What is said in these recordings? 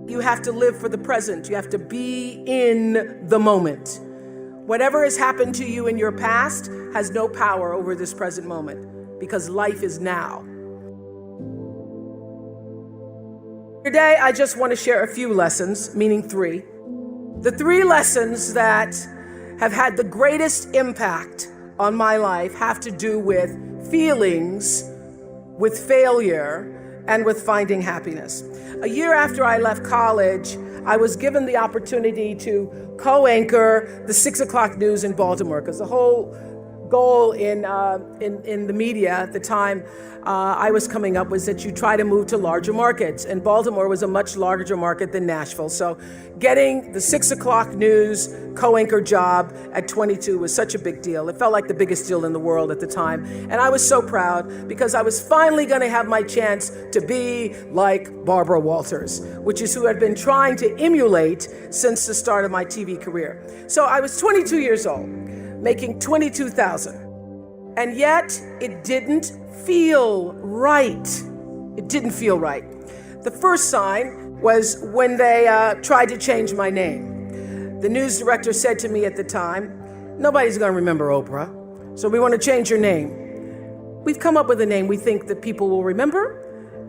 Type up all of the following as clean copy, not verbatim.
You have to live for the present. You have to be in the moment. Whatever has happened to you in your past has no power over this present moment because life is now. Today, I just want to share a few lessons, meaning 3. The 3 lessons that have had the greatest impact on my life have to do with feelings, with failure, and with finding happiness. A year after I left college, I was given the opportunity to co-anchor the 6 o'clock news in Baltimore, because the whole goal in the media at the time I was coming up was that you try to move to larger markets, and Baltimore was a much larger market than Nashville. So getting the 6 o'clock news co-anchor job at 22 was such a big deal. It felt like the biggest deal in the world at the time. And I was so proud because I was finally going to have my chance to be like Barbara Walters, which is who I'd been trying to emulate since the start of my TV career. So I was 22 years old, making $22,000. And yet it didn't feel right. It didn't feel right. The first sign was when they tried to change my name. The news director said to me at the time, "Nobody's going to remember Oprah, so we want to change your name. We've come up with a name we think that people will remember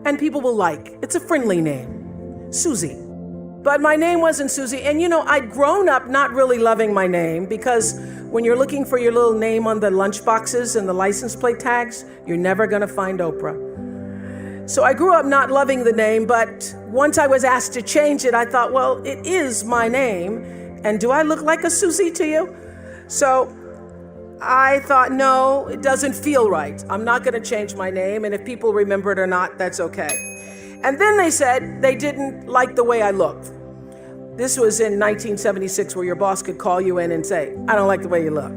and people will like. It's a friendly name, Susie." But my name wasn't Susie. And I'd grown up not really loving my name, because when you're looking for your little name on the lunch boxes and the license plate tags, you're never going to find Oprah. So I grew up not loving the name, but once I was asked to change it, I thought, well, it is my name. And do I look like a Susie to you? So I thought, no, it doesn't feel right. I'm not going to change my name. And if people remember it or not, that's okay. And then they said they didn't like the way I looked. This was in 1976, where your boss could call you in and say, "I don't like the way you look."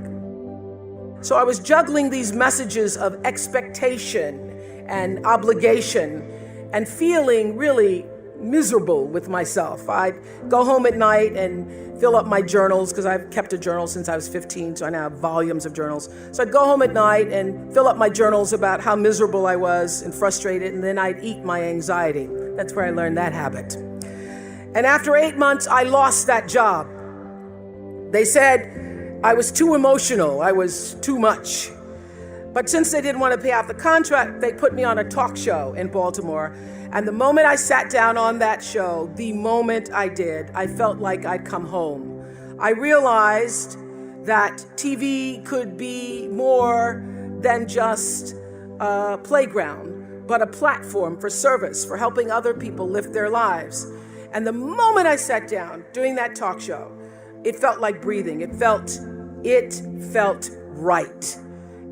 So I was juggling these messages of expectation and obligation and feeling really miserable with myself. I'd go home at night and fill up my journals, because I've kept a journal since I was 15, so I now have volumes of journals. So I'd go home at night and fill up my journals about how miserable I was and frustrated, and then I'd eat my anxiety. That's where I learned that habit. And after 8 months, I lost that job. They said I was too emotional, I was too much. But since they didn't want to pay off the contract, they put me on a talk show in Baltimore. And the moment I sat down on that show, the moment I did, I felt like I'd come home. I realized that TV could be more than just a playground, but a platform for service, for helping other people live their lives. And the moment I sat down doing that talk show, it felt like breathing. It felt right.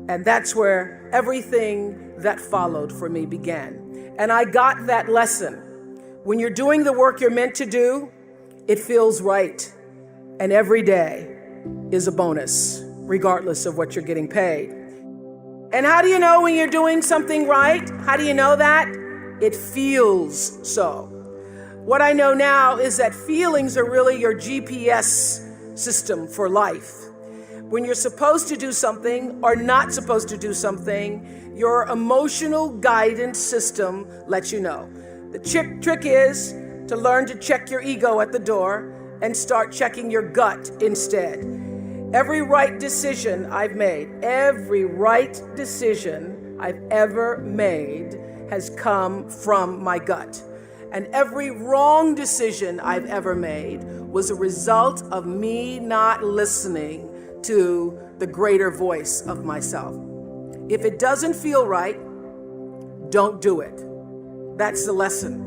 And that's where everything that followed for me began. And I got that lesson. When you're doing the work you're meant to do, it feels right. And every day is a bonus, regardless of what you're getting paid. And how do you know when you're doing something right? How do you know that? It feels so. What I know now is that feelings are really your GPS system for life. When you're supposed to do something or not supposed to do something, your emotional guidance system lets you know. The trick is to learn to check your ego at the door and start checking your gut instead. Every right decision I've made, every right decision I've ever made has come from my gut. And every wrong decision I've ever made was a result of me not listening to the greater voice of myself. If it doesn't feel right, don't do it. That's the lesson.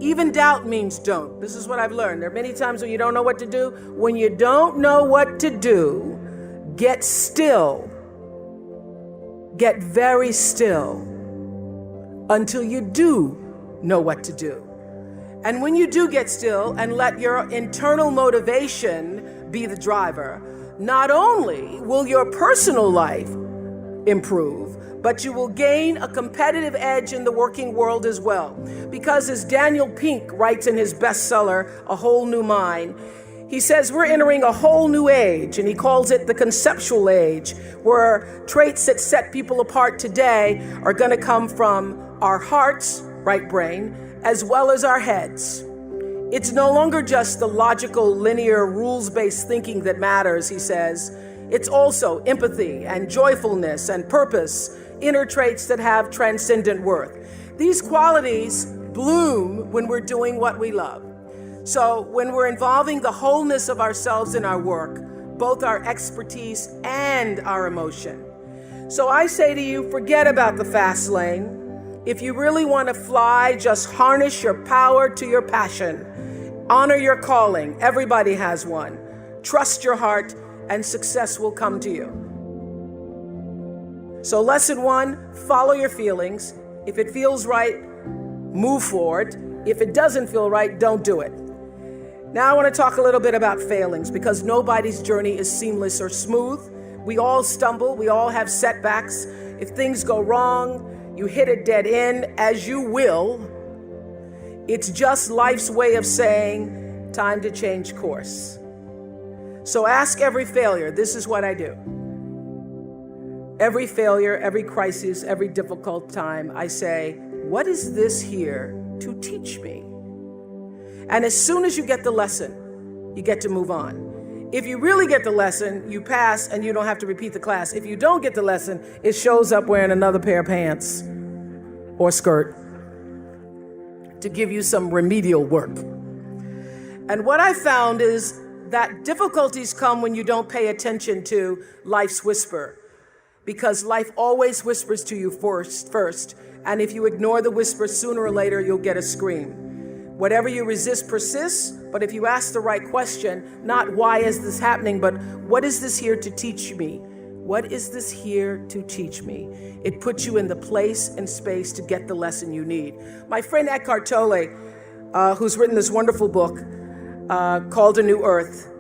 Even doubt means don't. This is what I've learned. There are many times when you don't know what to do. When you don't know what to do, get still. Get very still until you do know what to do. And when you do get still and let your internal motivation be the driver, not only will your personal life improve, but you will gain a competitive edge in the working world as well. Because as Daniel Pink writes in his bestseller, A Whole New Mind, he says we're entering a whole new age, and he calls it the conceptual age, where traits that set people apart today are going to come from our hearts, right brain, as well as our heads. It's no longer just the logical, linear, rules-based thinking that matters, he says. It's also empathy and joyfulness and purpose, inner traits that have transcendent worth. These qualities bloom when we're doing what we love. So when we're involving the wholeness of ourselves in our work, both our expertise and our emotion. So I say to you, forget about the fast lane. If you really want to fly, just harness your power to your passion. Honor your calling. Everybody has one. Trust your heart, and success will come to you. So lesson 1, follow your feelings. If it feels right, move forward. If it doesn't feel right, don't do it. Now I want to talk a little bit about failings, because nobody's journey is seamless or smooth. We all stumble. We all have setbacks. If things go wrong, you hit a dead end, as you will. It's just life's way of saying, time to change course. So ask every failure. This is what I do. Every failure, every crisis, every difficult time, I say, what is this here to teach me? And as soon as you get the lesson, you get to move on. If you really get the lesson, you pass and you don't have to repeat the class. If you don't get the lesson, it shows up wearing another pair of pants or skirt to give you some remedial work. And what I found is that difficulties come when you don't pay attention to life's whisper, because life always whispers to you first. And if you ignore the whisper, sooner or later, you'll get a scream. Whatever you resist persists, but if you ask the right question, not why is this happening, but what is this here to teach me? What is this here to teach me? It puts you in the place and space to get the lesson you need. My friend Eckhart Tolle, who's written this wonderful book called A New Earth,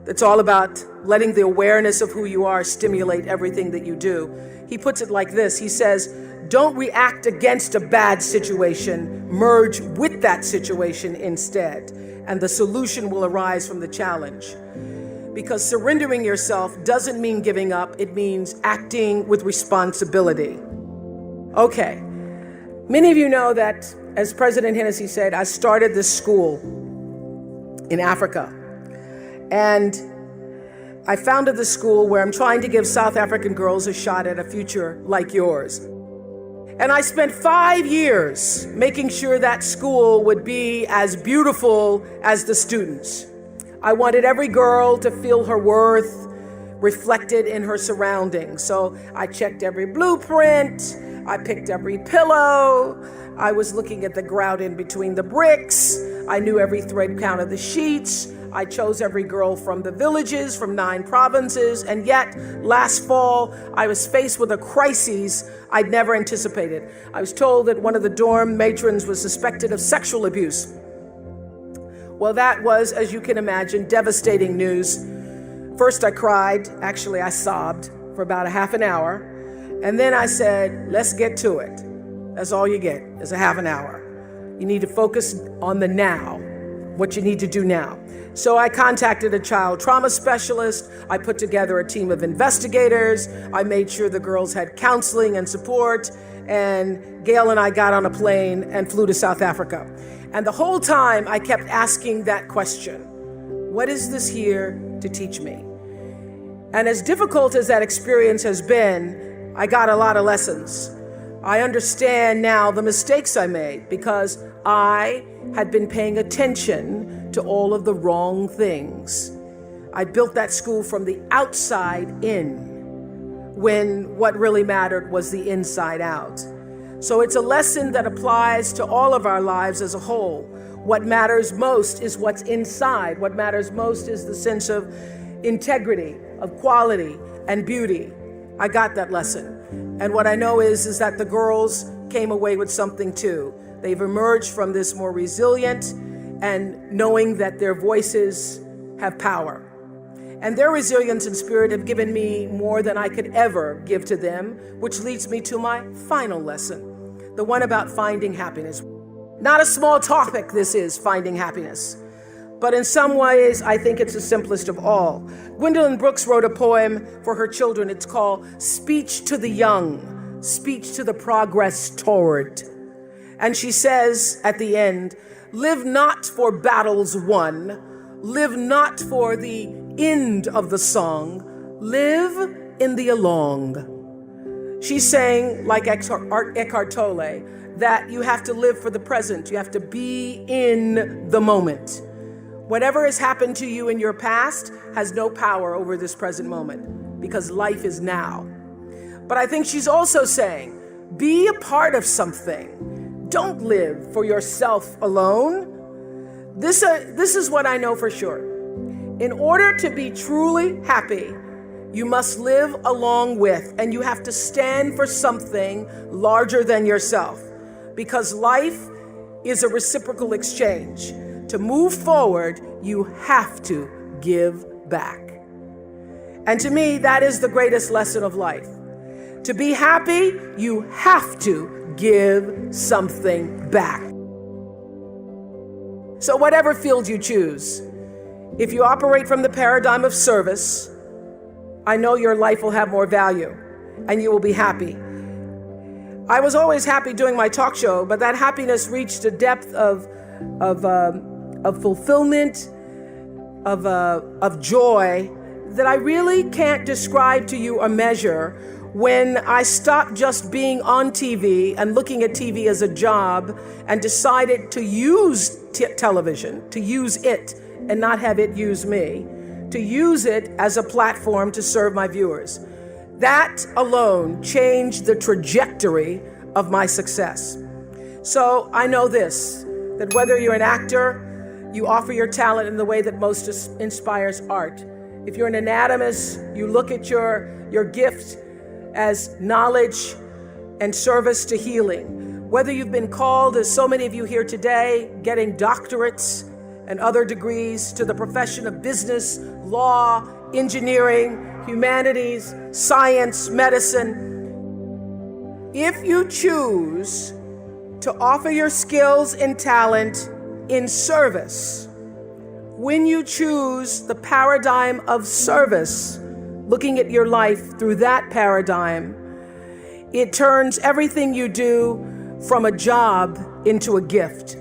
it's all about letting the awareness of who you are stimulate everything that you do. He puts it like this. He says, don't react against a bad situation, merge with that situation instead, and the solution will arise from the challenge. Because surrendering yourself doesn't mean giving up, it means acting with responsibility. Okay, many of you know that, as President Hennessy said, I started this school in Africa. And I founded the school where I'm trying to give South African girls a shot at a future like yours. And I spent 5 years making sure that school would be as beautiful as the students. I wanted every girl to feel her worth reflected in her surroundings. So I checked every blueprint, I picked every pillow, I was looking at the grout in between the bricks, I knew every thread count of the sheets, I chose every girl from the villages, from 9 provinces, and yet last fall I was faced with a crisis I'd never anticipated. I was told that one of the dorm matrons was suspected of sexual abuse. Well, that was, as you can imagine, devastating news. First I cried, actually I sobbed for about a half an hour, and then I said, let's get to it. That's all you get, is a half an hour. You need to focus on the now, what you need to do now. So I contacted a child trauma specialist. I put together a team of investigators. I made sure the girls had counseling and support. And Gail and I got on a plane and flew to South Africa. And the whole time I kept asking that question, what is this here to teach me? And as difficult as that experience has been, I got a lot of lessons. I understand now the mistakes I made because I had been paying attention to all of the wrong things. I built that school from the outside in, when what really mattered was the inside out. So it's a lesson that applies to all of our lives as a whole. What matters most is what's inside. What matters most is the sense of integrity, of quality, and beauty. I got that lesson. And what I know is that the girls came away with something too. They've emerged from this more resilient and knowing that their voices have power. And their resilience and spirit have given me more than I could ever give to them, which leads me to my final lesson, the one about finding happiness. Not a small topic, this is, finding happiness. But in some ways, I think it's the simplest of all. Gwendolyn Brooks wrote a poem for her children. It's called Speech to the Young, Speech to the Progress Toward. And she says at the end, Live not for battles won. Live not for the end of the song. Live in the along. She's saying, like Eckhart Tolle, that you have to live for the present. You have to be in the moment. Whatever has happened to you in your past has no power over this present moment because life is now. But I think she's also saying, be a part of something. Don't live for yourself alone. This is what I know for sure. In order to be truly happy, you must live along with, and you have to stand for something larger than yourself, because life is a reciprocal exchange. To move forward, you have to give back. And to me, that is the greatest lesson of life. To be happy, you have to give something back. So whatever field you choose, if you operate from the paradigm of service, I know your life will have more value and you will be happy. I was always happy doing my talk show, but that happiness reached a depth of fulfillment, of joy that I really can't describe to you or measure when I stopped just being on TV and looking at TV as a job and decided to use television, to use it and not have it use me, to use it as a platform to serve my viewers. That alone changed the trajectory of my success. So I know this, that whether you're an actor, you offer your talent in the way that most inspires art. If you're an anatomist, you look at your gift as knowledge and service to healing. Whether you've been called, as so many of you here today, getting doctorates and other degrees, to the profession of business, law, engineering, humanities, science, medicine. If you choose to offer your skills and talent in service, when you choose the paradigm of service, looking at your life through that paradigm, it turns everything you do from a job into a gift.